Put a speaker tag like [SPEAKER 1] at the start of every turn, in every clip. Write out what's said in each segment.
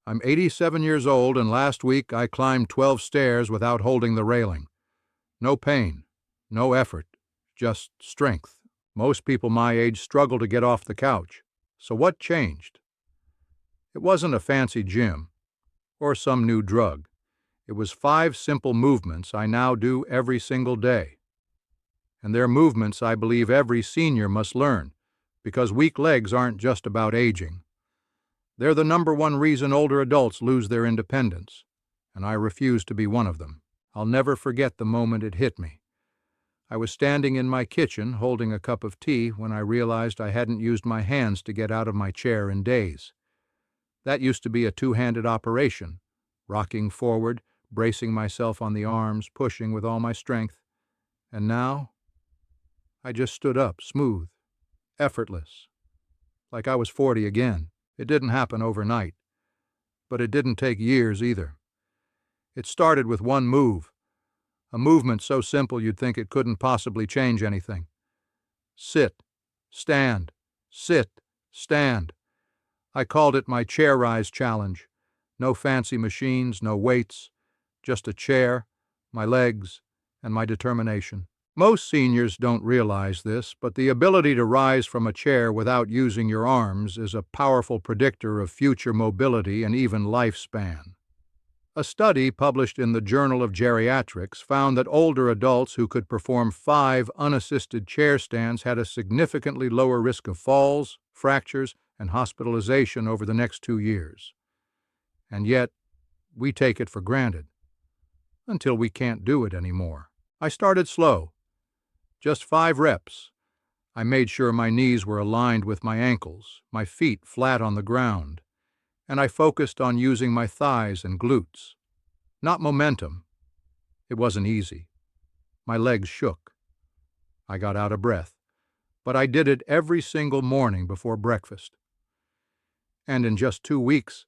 [SPEAKER 1] I'm 87 years old, and last week I climbed 12 stairs without holding the railing. No pain, no effort, just strength. Most people my age struggle to get off the couch. So what changed? It wasn't a fancy gym or some new drug. It was 5 simple movements I now do every single day. And they're movements I believe every senior must learn, because weak legs aren't just about aging. They're the #1 reason older adults lose their independence, and I refuse to be one of them. I'll never forget the moment it hit me. I was standing in my kitchen holding a cup of tea when I realized I hadn't used my hands to get out of my chair in days. That used to be a 2-handed operation, rocking forward, bracing myself on the arms, pushing with all my strength. And now, I just stood up, smooth, effortless, like I was 40 again. It didn't happen overnight, but it didn't take years either. It started with one move, a movement so simple you'd think it couldn't possibly change anything. Sit, stand, sit, stand. I called it my chair rise challenge. No fancy machines, no weights, just a chair, my legs, and my determination. Most seniors don't realize this, but the ability to rise from a chair without using your arms is a powerful predictor of future mobility and even lifespan. A study published in the Journal of Geriatrics found that older adults who could perform 5 unassisted chair stands had a significantly lower risk of falls, fractures, and hospitalization over the next 2 years. And yet, we take it for granted, until we can't do it anymore. I started slow, just 5 reps. I made sure my knees were aligned with my ankles, my feet flat on the ground, and I focused on using my thighs and glutes. Not momentum. It wasn't easy. My legs shook. I got out of breath, but I did it every single morning before breakfast. And in just 2 weeks,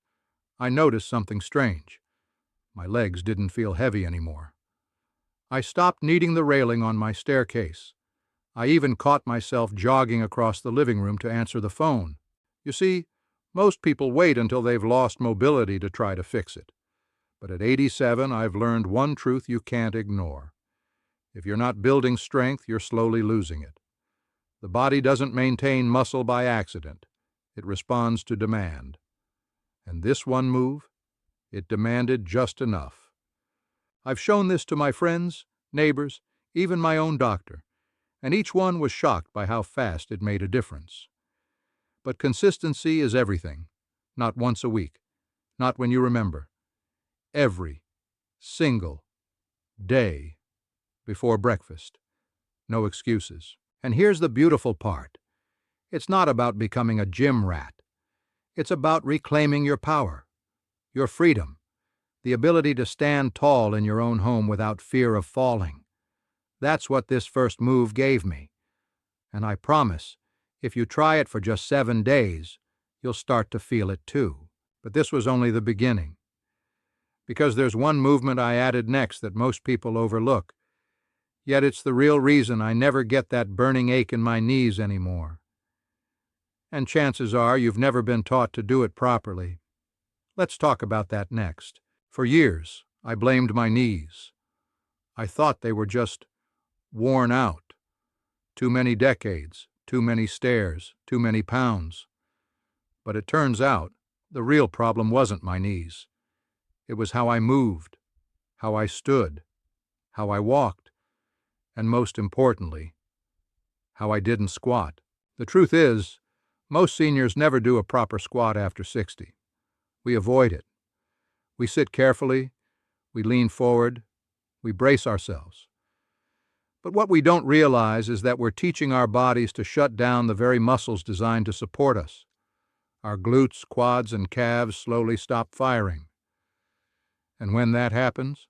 [SPEAKER 1] I noticed something strange. My legs didn't feel heavy anymore. I stopped needing the railing on my staircase. I even caught myself jogging across the living room to answer the phone. You see, most people wait until they've lost mobility to try to fix it. But at 87, I've learned one truth you can't ignore. If you're not building strength, you're slowly losing it. The body doesn't maintain muscle by accident. It responds to demand. And this one move, it demanded just enough. I've shown this to my friends, neighbors, even my own doctor, and each one was shocked by how fast it made a difference. But consistency is everything. Not once a week, not when you remember. Every single day before breakfast. No excuses. And here's the beautiful part. It's not about becoming a gym rat. It's about reclaiming your power, your freedom, the ability to stand tall in your own home without fear of falling. That's what this first move gave me. And I promise, if you try it for just 7 days, you'll start to feel it too. But this was only the beginning. Because there's one movement I added next that most people overlook. Yet it's the real reason I never get that burning ache in my knees anymore. And chances are you've never been taught to do it properly. Let's talk about that next. For years, I blamed my knees. I thought they were just worn out. Too many decades, too many stairs, too many pounds. But it turns out the real problem wasn't my knees. It was how I moved, how I stood, how I walked, and most importantly, how I didn't squat. The truth is, most seniors never do a proper squat after 60. We avoid it. We sit carefully, we lean forward, we brace ourselves. But what we don't realize is that we're teaching our bodies to shut down the very muscles designed to support us. Our glutes, quads, and calves slowly stop firing. And when that happens,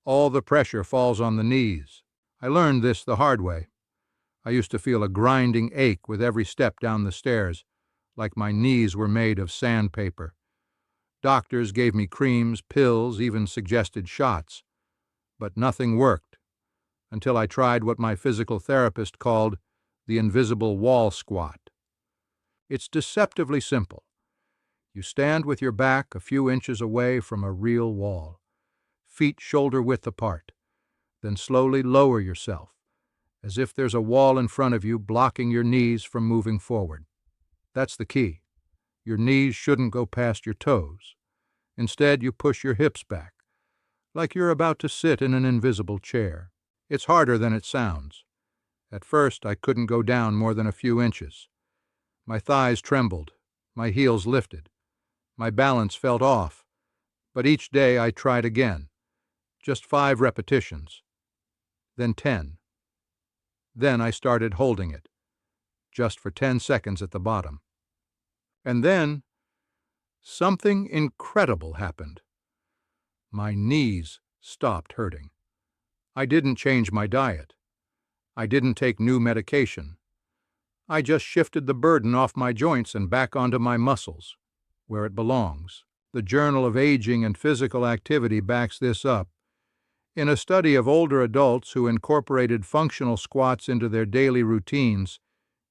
[SPEAKER 1] all the pressure falls on the knees. I learned this the hard way. I used to feel a grinding ache with every step down the stairs, like my knees were made of sandpaper. Doctors gave me creams, pills, even suggested shots. But nothing worked, until I tried what my physical therapist called the invisible wall squat. It's deceptively simple. You stand with your back a few inches away from a real wall, feet shoulder-width apart, then slowly lower yourself, as if there's a wall in front of you blocking your knees from moving forward. That's the key. Your knees shouldn't go past your toes. Instead, you push your hips back, like you're about to sit in an invisible chair. It's harder than it sounds. At first, I couldn't go down more than a few inches. My thighs trembled, my heels lifted. My balance felt off, but each day I tried again. Just 5 repetitions, then 10. Then I started holding it, just for 10 seconds at the bottom. And then, something incredible happened. My knees stopped hurting. I didn't change my diet. I didn't take new medication. I just shifted the burden off my joints and back onto my muscles, where it belongs. The Journal of Aging and Physical Activity backs this up. In a study of older adults who incorporated functional squats into their daily routines,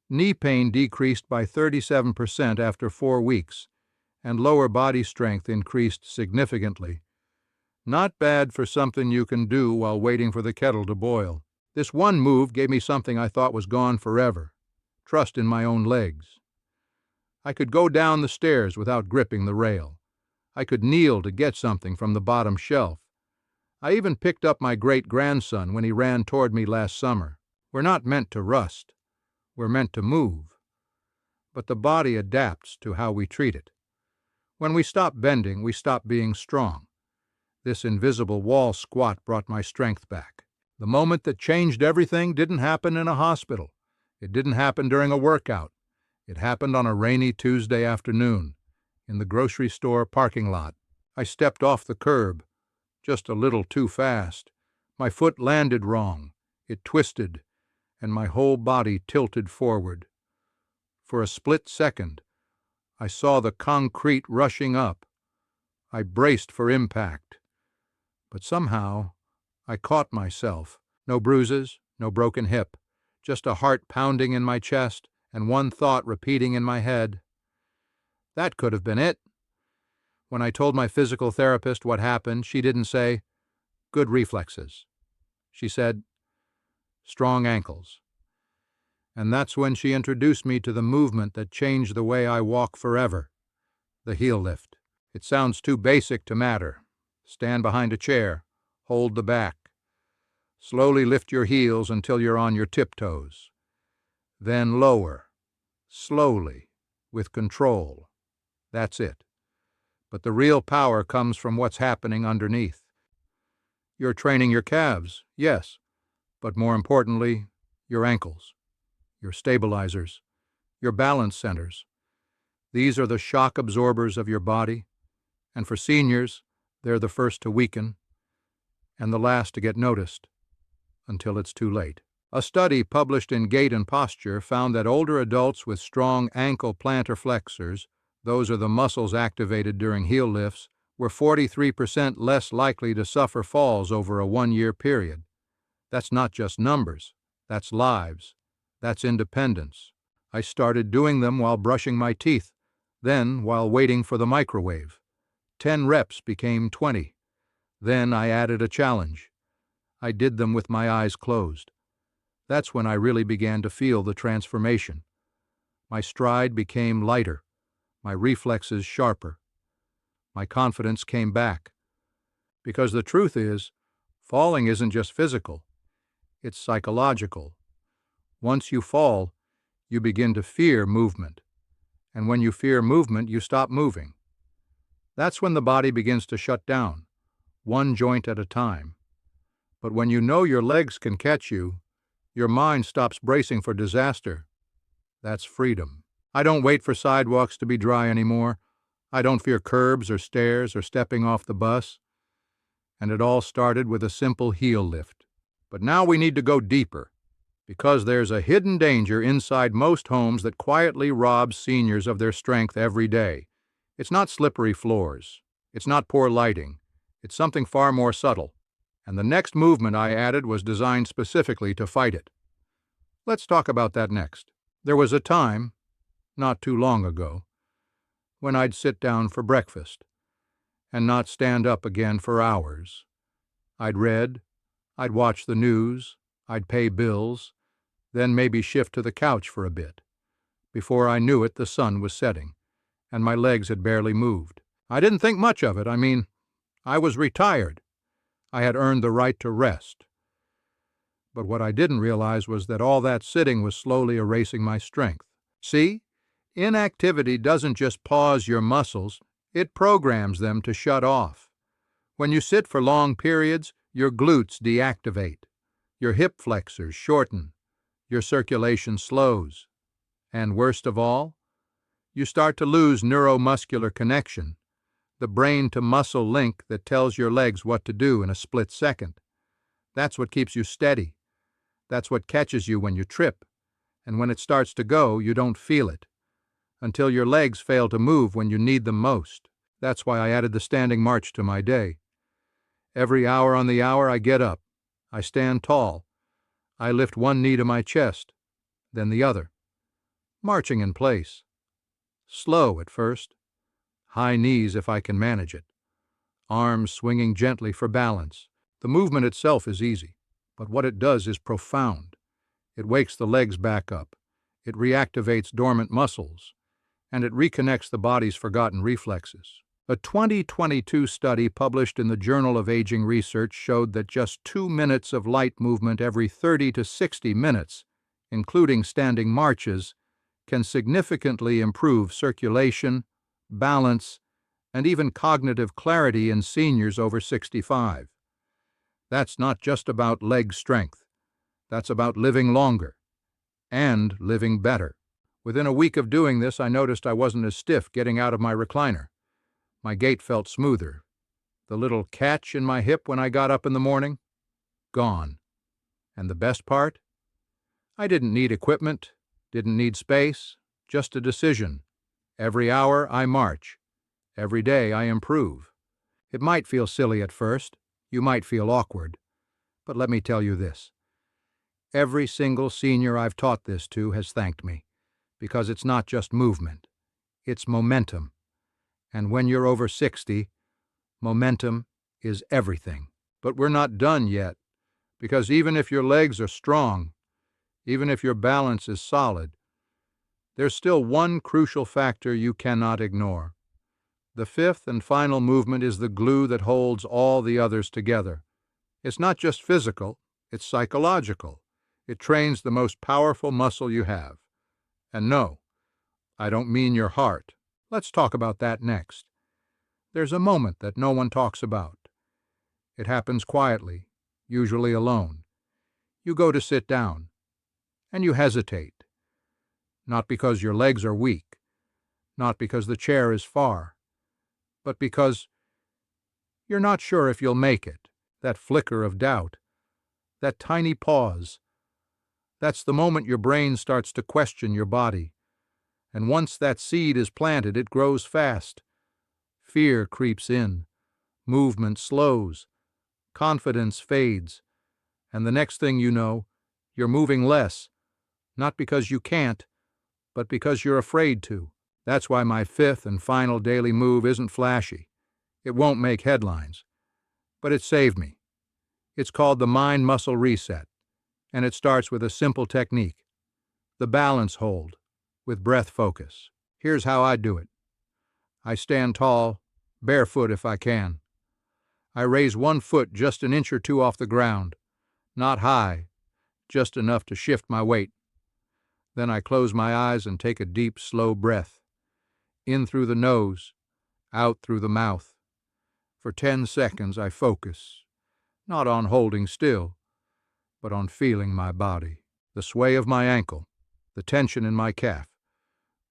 [SPEAKER 1] knee pain decreased by 37% after 4 weeks, and lower body strength increased significantly. Not bad for something you can do while waiting for the kettle to boil. This one move gave me something I thought was gone forever: trust in my own legs. I could go down the stairs without gripping the rail. I could kneel to get something from the bottom shelf. I even picked up my great-grandson when he ran toward me last summer. We're not meant to rust. We're meant to move. But the body adapts to how we treat it. When we stop bending, we stop being strong. This invisible wall squat brought my strength back. The moment that changed everything didn't happen in a hospital. It didn't happen during a workout. It happened on a rainy Tuesday afternoon, in the grocery store parking lot. I stepped off the curb, just a little too fast. My foot landed wrong. It twisted, and my whole body tilted forward. For a split second, I saw the concrete rushing up. I braced for impact. But somehow, I caught myself. No bruises, no broken hip, just a heart pounding in my chest and one thought repeating in my head. That could have been it. When I told my physical therapist what happened, she didn't say, "Good reflexes." She said, "Strong ankles." And that's when she introduced me to the movement that changed the way I walk forever: the heel lift. It sounds too basic to matter. Stand behind a chair, hold the back. Slowly lift your heels until you're on your tiptoes. Then lower, slowly, with control. That's it. But the real power comes from what's happening underneath. You're training your calves, yes, but more importantly, your ankles, your stabilizers, your balance centers. These are the shock absorbers of your body, and for seniors, they're the first to weaken and the last to get noticed, until it's too late. A study published in Gait and Posture found that older adults with strong ankle plantar flexors, those are the muscles activated during heel lifts, were 43% less likely to suffer falls over a 1-year period. That's not just numbers. That's lives. That's independence. I started doing them while brushing my teeth, then while waiting for the microwave. 10 reps became 20. Then I added a challenge. I did them with my eyes closed. That's when I really began to feel the transformation. My stride became lighter, my reflexes sharper. My confidence came back. Because the truth is, falling isn't just physical, it's psychological. Once you fall, you begin to fear movement. And when you fear movement, you stop moving. That's when the body begins to shut down, one joint at a time. But when you know your legs can catch you, your mind stops bracing for disaster. That's freedom. I don't wait for sidewalks to be dry anymore. I don't fear curbs or stairs or stepping off the bus. And it all started with a simple heel lift. But now we need to go deeper, because there's a hidden danger inside most homes that quietly robs seniors of their strength every day. It's not slippery floors. It's not poor lighting. It's something far more subtle. And the next movement I added was designed specifically to fight it. Let's talk about that next. There was a time, not too long ago, when I'd sit down for breakfast and not stand up again for hours. I'd read, I'd watch the news, I'd pay bills, then maybe shift to the couch for a bit. Before I knew it, the sun was setting, and my legs had barely moved. I didn't think much of it. I was retired. I had earned the right to rest. But what I didn't realize was that all that sitting was slowly erasing my strength. See, inactivity doesn't just pause your muscles, it programs them to shut off. When you sit for long periods, your glutes deactivate, your hip flexors shorten, your circulation slows, and worst of all, you start to lose neuromuscular connection, the brain-to-muscle link that tells your legs what to do in a split second. That's what keeps you steady. That's what catches you when you trip, and when it starts to go, you don't feel it, until your legs fail to move when you need them most. That's why I added the standing march to my day. Every hour on the hour I get up, I stand tall, I lift one knee to my chest, then the other, marching in place. Slow at first, high knees if I can manage it, arms swinging gently for balance. The movement itself is easy, but what it does is profound. It wakes the legs back up, it reactivates dormant muscles, and it reconnects the body's forgotten reflexes. A 2022 study published in the Journal of Aging Research showed that just 2 minutes of light movement every 30 to 60 minutes, including standing marches, can significantly improve circulation, balance, and even cognitive clarity in seniors over 65. That's not just about leg strength. That's about living longer and living better. Within a week of doing this, I noticed I wasn't as stiff getting out of my recliner. My gait felt smoother. The little catch in my hip when I got up in the morning? Gone. And the best part? I didn't need equipment, didn't need space, just a decision. Every hour I march. Every day I improve. It might feel silly at first. You might feel awkward. But let me tell you this. Every single senior I've taught this to has thanked me, because it's not just movement. It's momentum. And when you're over 60, momentum is everything. But we're not done yet, because even if your legs are strong, even if your balance is solid, there's still one crucial factor you cannot ignore. The fifth and final movement is the glue that holds all the others together. It's not just physical, it's psychological. It trains the most powerful muscle you have. And no, I don't mean your heart. Let's talk about that next. There's a moment that no one talks about. It happens quietly, usually alone. You go to sit down, and you hesitate. Not because your legs are weak, not because the chair is far, but because you're not sure if you'll make it. That flicker of doubt, that tiny pause, that's the moment your brain starts to question your body. And once that seed is planted, it grows fast. Fear creeps in, movement slows, confidence fades, and the next thing you know, you're moving less, not because you can't, but because you're afraid to. That's why my fifth and final daily move isn't flashy. It won't make headlines. But it saved me. It's called the mind-muscle reset, and it starts with a simple technique, the balance hold, with breath focus. Here's how I do it. I stand tall, barefoot if I can. I raise one foot just an inch or two off the ground, not high, just enough to shift my weight. Then I close my eyes and take a deep, slow breath. In through the nose, out through the mouth. For 10 seconds I focus, not on holding still, but on feeling my body, the sway of my ankle, the tension in my calf,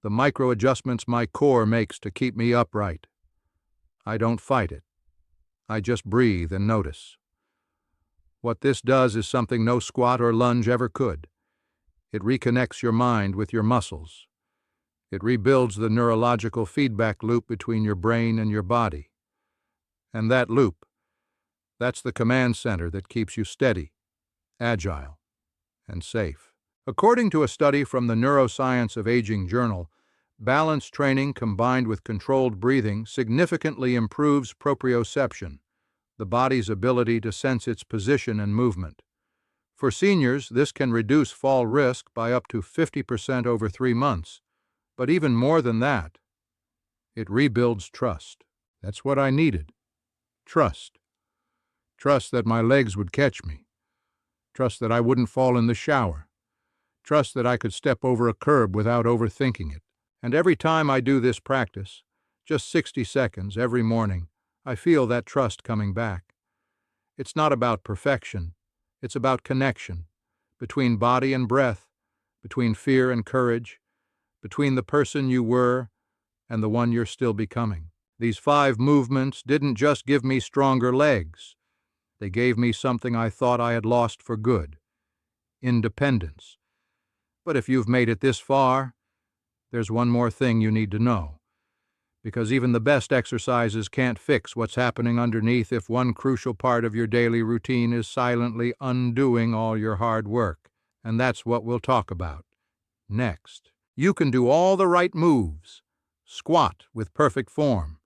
[SPEAKER 1] the micro adjustments my core makes to keep me upright. I don't fight it. I just breathe and notice. What this does is something no squat or lunge ever could. It reconnects your mind with your muscles. It rebuilds the neurological feedback loop between your brain and your body. And that loop, that's the command center that keeps you steady, agile, and safe. According to a study from the Neuroscience of Aging journal, Balance training combined with controlled breathing significantly improves proprioception, the body's ability to sense its position and movement. For seniors, this can reduce fall risk by up to 50% over 3 months, but even more than that, it rebuilds trust. That's what I needed. Trust. Trust that my legs would catch me. Trust that I wouldn't fall in the shower. Trust that I could step over a curb without overthinking it. And every time I do this practice, just 60 seconds every morning, I feel that trust coming back. It's not about perfection. It's about connection, between body and breath, between fear and courage, between the person you were and the one you're still becoming. These 5 movements didn't just give me stronger legs. They gave me something I thought I had lost for good: independence. But if you've made it this far, there's one more thing you need to know. Because even the best exercises can't fix what's happening underneath if one crucial part of your daily routine is silently undoing all your hard work. And that's what we'll talk about next. You can do all the right moves. Squat with perfect form.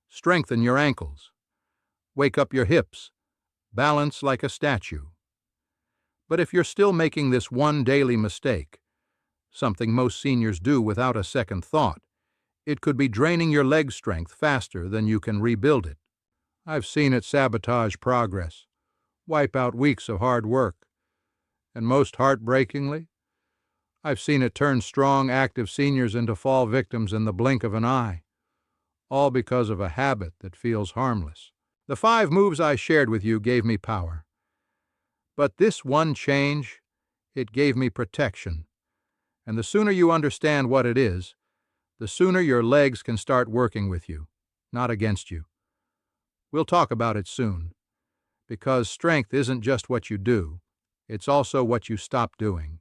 [SPEAKER 1] Strengthen your ankles. Wake up your hips. Balance like a statue. But if you're still making this one daily mistake, something most seniors do without a second thought, it could be draining your leg strength faster than you can rebuild it. I've seen it sabotage progress, wipe out weeks of hard work, and most heartbreakingly, I've seen it turn strong, active seniors into fall victims in the blink of an eye, all because of a habit that feels harmless. The 5 moves I shared with you gave me power. But this one change, it gave me protection. And the sooner you understand what it is, the sooner your legs can start working with you, not against you. We'll talk about it soon, because strength isn't just what you do, it's also what you stop doing.